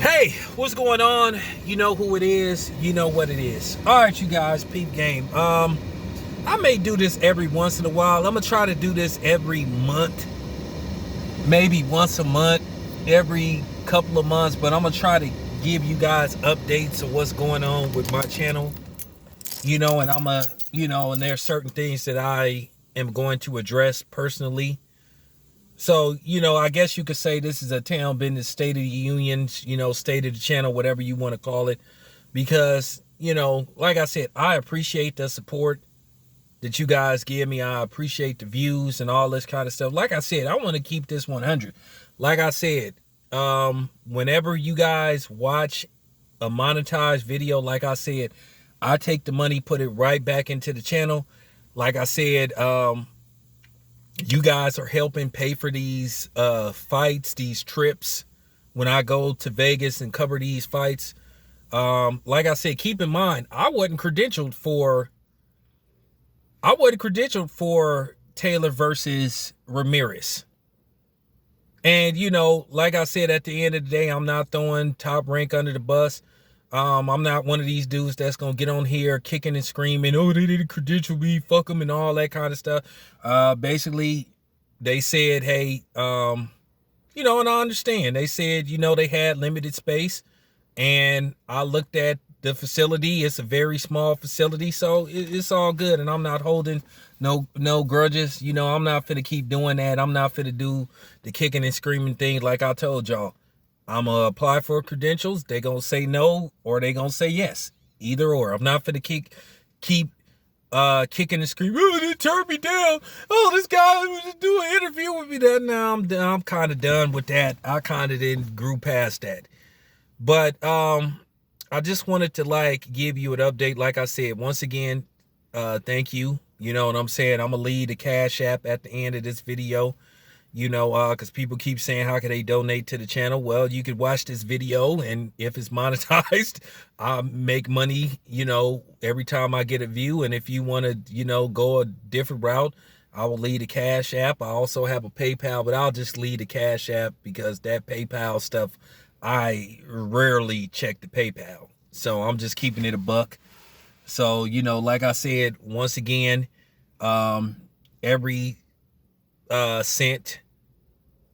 Hey, what's going on? You know who it is. You know what it is. All right, you guys, peep game. I may do this every once in a while. I'm gonna try to do this every month, maybe once a month, every couple of months. But I'm gonna try to give you guys updates of what's going on with my channel. And and there's certain things that I am going to address personally. So, I guess you could say this is a town business state of the union, state of the channel, whatever you want to call it. Because, like I said, I appreciate the support that you guys give me. I appreciate the views and all this kind of stuff. Like I said, I want to keep this 100. Like I said, whenever you guys watch a monetized video, like I said, I take the money, put it right back into the channel. Like I said, you guys are helping pay for these fights, these trips when I go to Vegas and cover these fights. Like I said, keep in mind, I wasn't credentialed for Taylor versus Ramirez. And, like I said, at the end of the day, I'm not throwing Top Rank under the bus. I'm not one of these dudes that's going to get on here kicking and screaming, oh, they didn't credential me, fuck them, and all that kind of stuff. Basically, they said, hey, and I understand. They said, they had limited space. And I looked at the facility. It's a very small facility, so it's all good. And I'm not holding no grudges. I'm not finna keep doing that. I'm not finna do the kicking and screaming thing like I told y'all. I'm going to apply for credentials. They going to say no or they going to say yes. Either or. I'm not finna keep kicking and screaming, oh, they turned me down. Oh, this guy was do an interview with me. Now I'm kind of done with that. I kind of didn't grew past that. But I just wanted to give you an update. Like I said, once again, thank you. You know what I'm saying? I'm going to leave the Cash App at the end of this video. Because people keep saying, how can they donate to the channel? Well, you could watch this video, and if it's monetized, I make money, every time I get a view. And if you want to, go a different route, I will leave the Cash App. I also have a PayPal, but I'll just leave the Cash App because that PayPal stuff, I rarely check the PayPal. So I'm just keeping it a buck. So, like I said, once again, every cent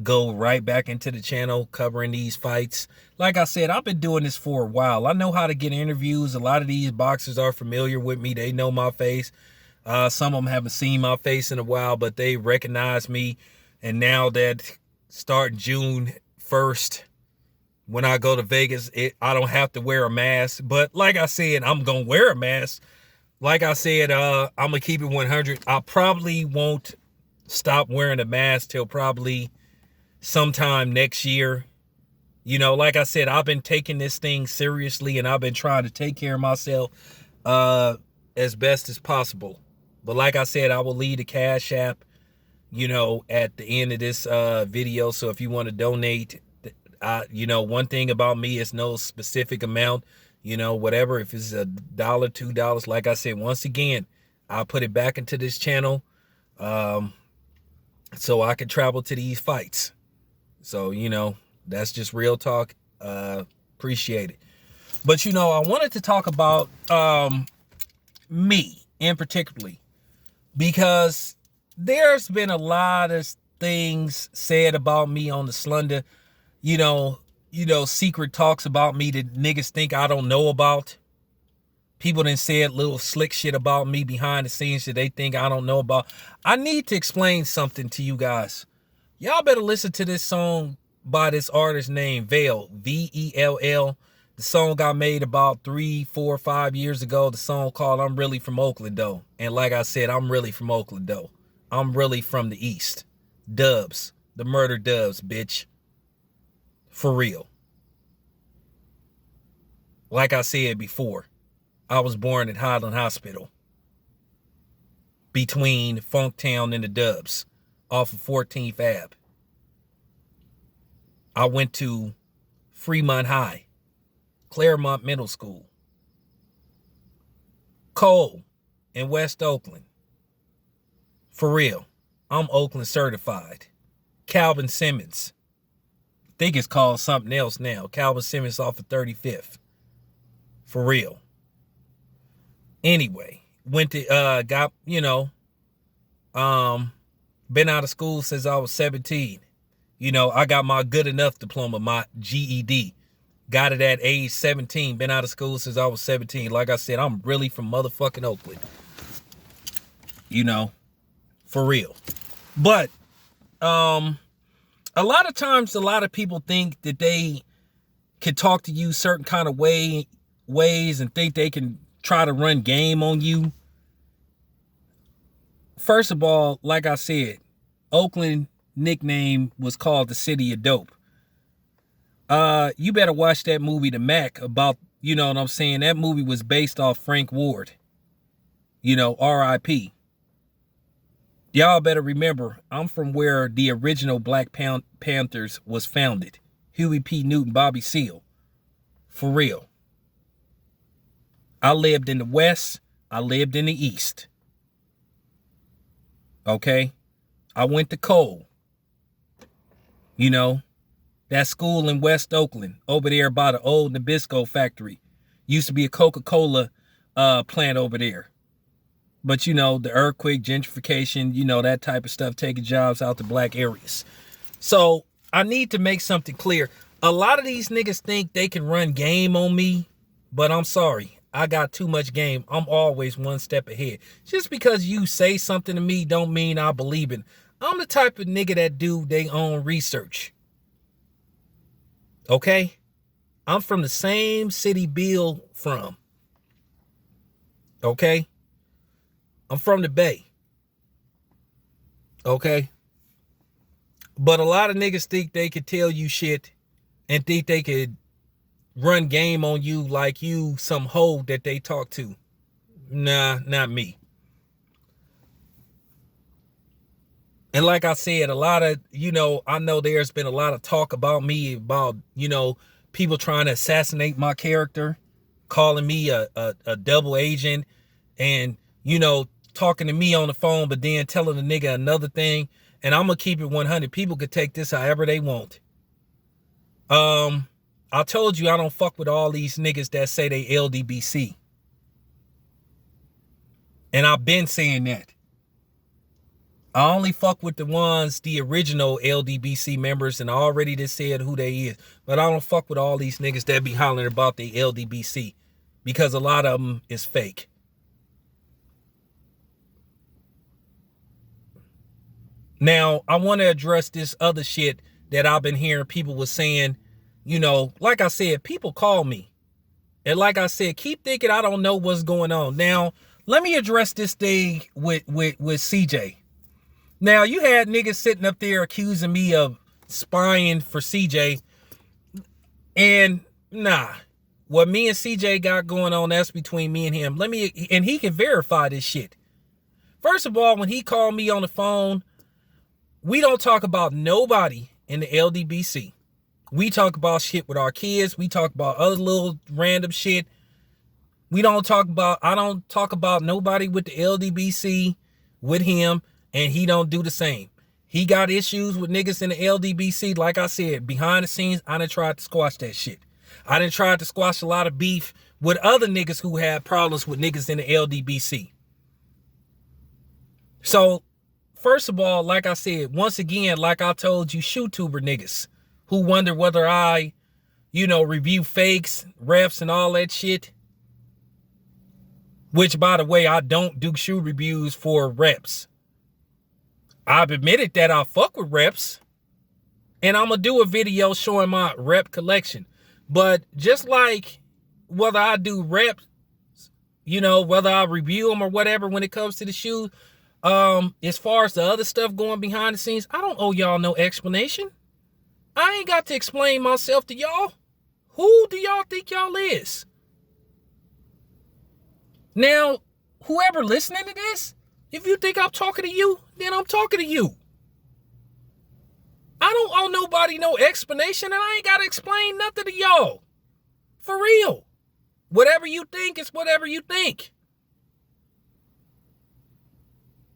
go right back into the channel covering these fights. Like I said, I've been doing this for a while. I know how to get interviews. A lot of these boxers are familiar with me. They know my face. Some of them haven't seen my face in a while, but they recognize me. And now that starting June 1st, when I go to Vegas, I don't have to wear a mask. But like I said, I'm going to wear a mask. Like I said, I'm going to keep it 100. I probably won't stop wearing a mask till probably sometime next year. Like I said, I've been taking this thing seriously, and I've been trying to take care of myself as best as possible. But like I said, I will leave the Cash App, at the end of this video. So if you want to donate, one thing about me is no specific amount, whatever. If it's $1, $2, like I said, once again, I'll put it back into this channel. So I can travel to these fights. So, that's just real talk. Appreciate it. But, I wanted to talk about me in particularly, because there's been a lot of things said about me on the Slender, secret talks about me that niggas think I don't know about. People done said little slick shit about me behind the scenes that they think I don't know about. I need to explain something to you guys. Y'all better listen to this song by this artist named Vell, V-E-L-L. The song got made about 3, 4, 5 years ago. The song called I'm Really From Oakland, though. And like I said, I'm really from Oakland, though. I'm really from the East. Dubs. The murder dubs, bitch. For real. Like I said before, I was born at Highland Hospital between Funktown and the Dubs off of 14th Ave. I went to Fremont High, Claremont Middle School, Cole in West Oakland. For real, I'm Oakland certified. Calvin Simmons, think it's called something else now. Calvin Simmons off of 35th. For real. Anyway, went to got, been out of school since I was 17. I got my good enough diploma, my GED. Got it at age 17. Been out of school since I was 17. Like I said, I'm really from motherfucking Oakland. For real. But a lot of times, a lot of people think that they can talk to you certain kind of ways and think they can try to run game on you. First of all, like I said, Oakland nickname was called the City of Dope. You better watch that movie, The Mac, about, you know what I'm saying? That movie was based off Frank Ward. R.I.P. Y'all better remember, I'm from where the original Black Panthers was founded. Huey P. Newton, Bobby Seale. For real. I lived in the West. I lived in the East. Okay? I went to Cole. That school in West Oakland, over there by the old Nabisco factory. Used to be a Coca-Cola plant over there. But, the earthquake, gentrification, that type of stuff, taking jobs out to black areas. So, I need to make something clear. A lot of these niggas think they can run game on me, but I'm sorry. I got too much game. I'm always one step ahead. Just because you say something to me don't mean I believe it. I'm the type of nigga that do their own research. Okay? I'm from the same city Bill from. Okay? I'm from the Bay. Okay? But a lot of niggas think they could tell you shit and think they could run game on you like you some hoe that they talk to. Nah, not me. And like I said, a lot of, I know there's been a lot of talk about me, about, people trying to assassinate my character, calling me a double agent, and, talking to me on the phone, but then telling the nigga another thing. And I'm going to keep it 100. People could take this however they want. I told you I don't fuck with all these niggas that say they LDBC. And I've been saying that. I only fuck with the original LDBC members, and I already just said who they is. But I don't fuck with all these niggas that be hollering about the LDBC, because a lot of them is fake. Now, I want to address this other shit that I've been hearing people was saying. Like I said, people call me. And like I said, keep thinking I don't know what's going on. Now, let me address this thing with CJ. Now, you had niggas sitting up there accusing me of spying for CJ. And nah, what me and CJ got going on, that's between me and him. And he can verify this shit. First of all, when he called me on the phone, we don't talk about nobody in the LDBC. We talk about shit with our kids. We talk about other little random shit. I don't talk about nobody with the LDBC with him, and he don't do the same. He got issues with niggas in the LDBC. Like I said, behind the scenes, I done tried to squash that shit. I done tried to squash a lot of beef with other niggas who had problems with niggas in the LDBC. So, first of all, like I said, once again, like I told you, shoe-tuber niggas who wonder whether I, review fakes, refs, and all that shit. Which, by the way, I don't do shoe reviews for reps. I've admitted that I fuck with reps. And I'm going to do a video showing my rep collection. But just like whether I do reps, whether I review them or whatever when it comes to the shoes, as far as the other stuff going behind the scenes, I don't owe y'all no explanation. I ain't got to explain myself to y'all. Who do y'all think y'all is? Now, whoever listening to this, if you think I'm talking to you, then I'm talking to you. I don't owe nobody no explanation, and I ain't got to explain nothing to y'all. For real. Whatever you think is whatever you think.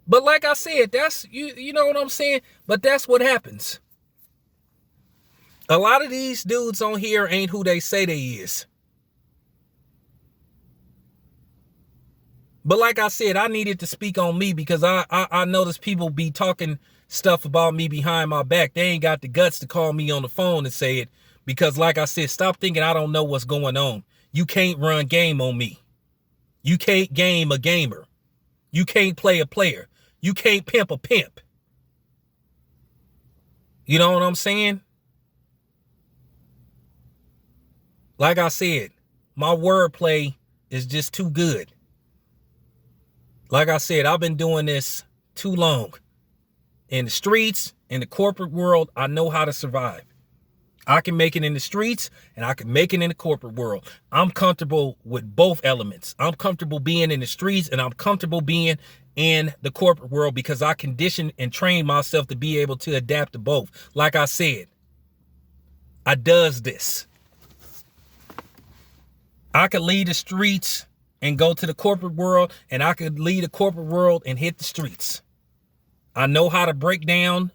But like I said, that's, you know what I'm saying? But that's what happens. A lot of these dudes on here ain't who they say they is. But like I said, I needed to speak on me because I noticed people be talking stuff about me behind my back. They ain't got the guts to call me on the phone and say it because, like I said, stop thinking I don't know what's going on. You can't run game on me. You can't game a gamer. You can't play a player. You can't pimp a pimp. You know what I'm saying? Like I said, my wordplay is just too good. Like I said, I've been doing this too long. In the streets, in the corporate world, I know how to survive. I can make it in the streets and I can make it in the corporate world. I'm comfortable with both elements. I'm comfortable being in the streets and I'm comfortable being in the corporate world because I conditioned and trained myself to be able to adapt to both. Like I said, I does this. I could leave the streets and go to the corporate world, and I could leave the corporate world and hit the streets. I know how to break down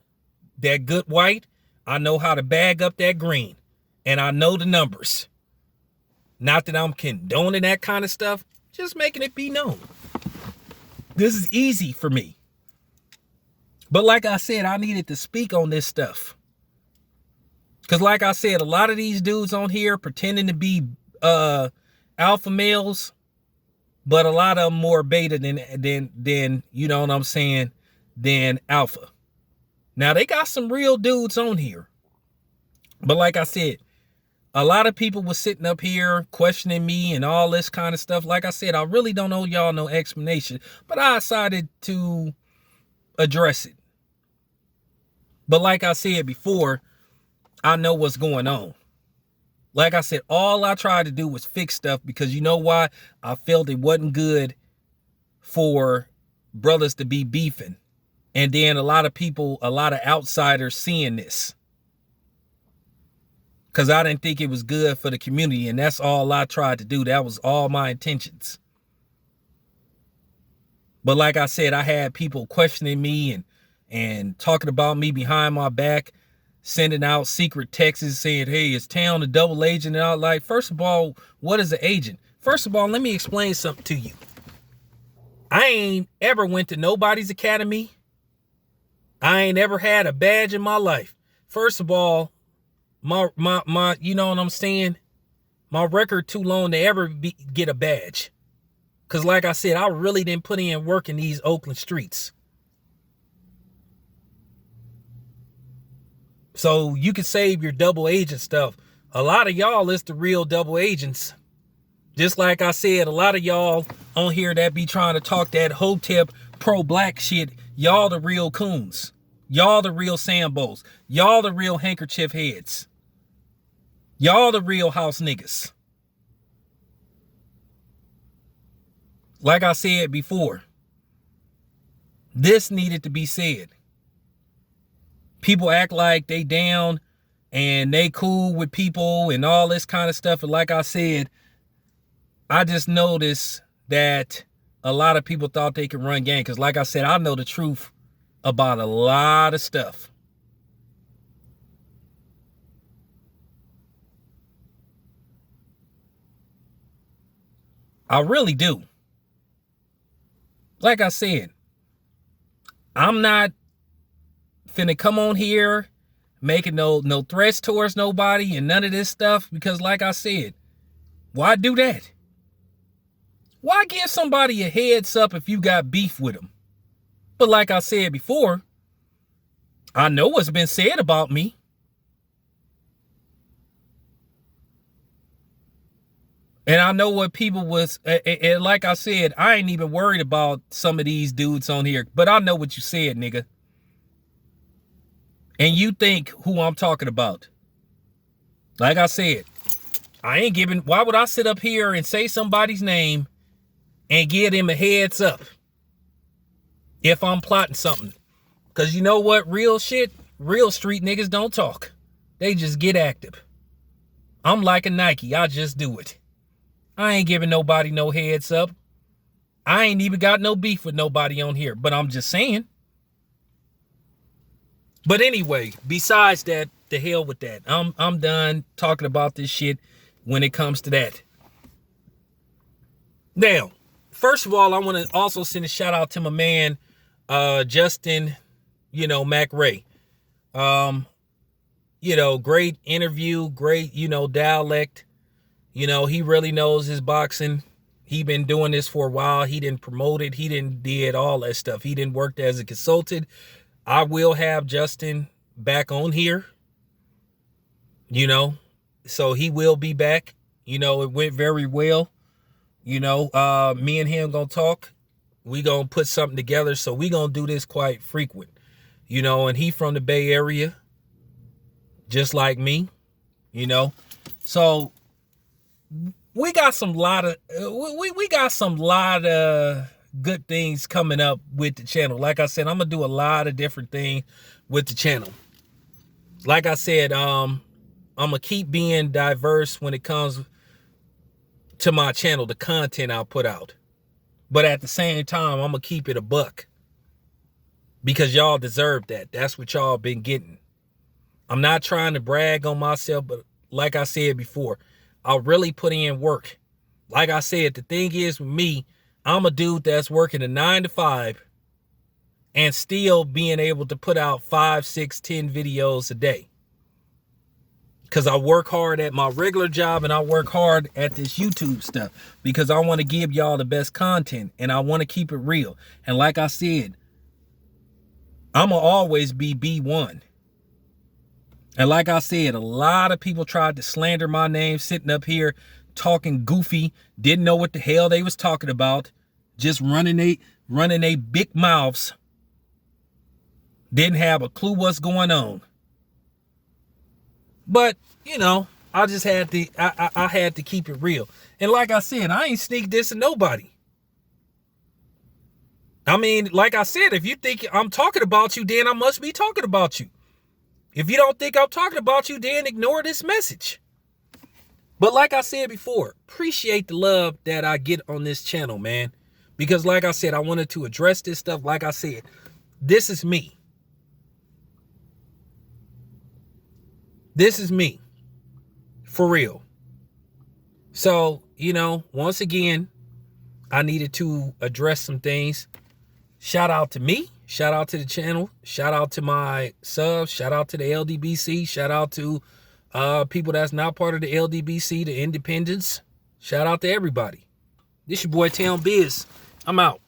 that good white. I know how to bag up that green, and I know the numbers. Not that I'm condoning that kind of stuff, just making it be known. This is easy for me. But like I said, I needed to speak on this stuff. Because like I said, a lot of these dudes on here pretending to be alpha males, but a lot of them more beta than you know what I'm saying, than alpha. Now they got some real dudes on here. But like I said, a lot of people were sitting up here questioning me and all this kind of stuff. Like I said, I really don't owe y'all no explanation, but I decided to address it. But like I said before, I know what's going on. Like I said, all I tried to do was fix stuff because you know why? I felt it wasn't good for brothers to be beefing. And then a lot of people, a lot of outsiders seeing this. Because I didn't think it was good for the community. And that's all I tried to do. That was all my intentions. But like I said, I had people questioning me and talking about me behind my back, sending out secret texts saying, hey, is Town a double agent? And I was like, first of all, what is an agent? First of all, let me explain something to you. I ain't ever went to nobody's academy. I ain't ever had a badge in my life. First of all, my you know what I'm saying? My record too long to ever get a badge. Because like I said, I really didn't put in work in these Oakland streets. So you can save your double agent stuff. A lot of y'all is the real double agents. Just like I said, a lot of y'all on here that be trying to talk that Hotep pro-black shit, y'all the real coons. Y'all the real Sambos. Y'all the real handkerchief heads. Y'all the real house niggas. Like I said before, this needed to be said. People act like they down and they cool with people and all this kind of stuff. And like I said, I just noticed that a lot of people thought they could run game. Because like I said, I know the truth about a lot of stuff. I really do. Like I said, I'm not finna come on here making no threats towards nobody and none of this stuff. Because like I said, why do that? Why give somebody a heads up if you got beef with them? But like I said before, I know what's been said about me. And I know what people was, and like I said, I ain't even worried about some of these dudes on here, but I know what you said, nigga. And you think who I'm talking about. Like I said, I ain't giving, why would I sit up here and say somebody's name and give them a heads up if I'm plotting something? Because you know what? Real shit, real street niggas don't talk. They just get active. I'm like a Nike. I just do it. I ain't giving nobody no heads up. I ain't even got no beef with nobody on here, but I'm just saying. But anyway, besides that, the hell with that. I'm done talking about this shit when it comes to that. Now, first of all, I want to also send a shout out to my man, Justin, McRae. Great interview, great, dialect. He really knows his boxing. He been doing this for a while. He didn't promote it. He didn't did all that stuff. He didn't work as a consultant. I will have Justin back on here, so he will be back. It went very well. Me and him gonna talk. We gonna put something together. So we gonna do this quite frequent, and he from the Bay Area, just like me, so we got some lot of good things coming up with the channel. Like I said, I'm gonna do a lot of different things with the channel. Like I said, I'm gonna keep being diverse when it comes to my channel, the content I'll put out. But at the same time, I'm gonna keep it a buck, because y'all deserve that. That's what y'all been getting. I'm not trying to brag on myself, but like I said before, I'll really put in work. Like I said, the thing is with me, I'm a dude that's working a 9 to 5 and still being able to put out 5, 6, 10 videos a day. Because I work hard at my regular job and I work hard at this YouTube stuff, because I want to give y'all the best content and I want to keep it real. And like I said, I'm going to always be B1. And like I said, a lot of people tried to slander my name, sitting up here talking goofy, didn't know what the hell they was talking about, just running they big mouths, didn't have a clue what's going on. But, I just had to, I had to keep it real. And like I said, I ain't sneak dissing nobody. I mean, like I said, if you think I'm talking about you, then I must be talking about you. If you don't think I'm talking about you, then ignore this message. But like I said before, appreciate the love that I get on this channel, man. Because like I said, I wanted to address this stuff. Like I said, this is me. This is me. For real. So, once again, I needed to address some things. Shout out to me. Shout out to the channel. Shout out to my subs. Shout out to the LDBC. Shout out to people that's not part of the LDBC, the independents. Shout out to everybody. This your boy Town Biz. I'm out.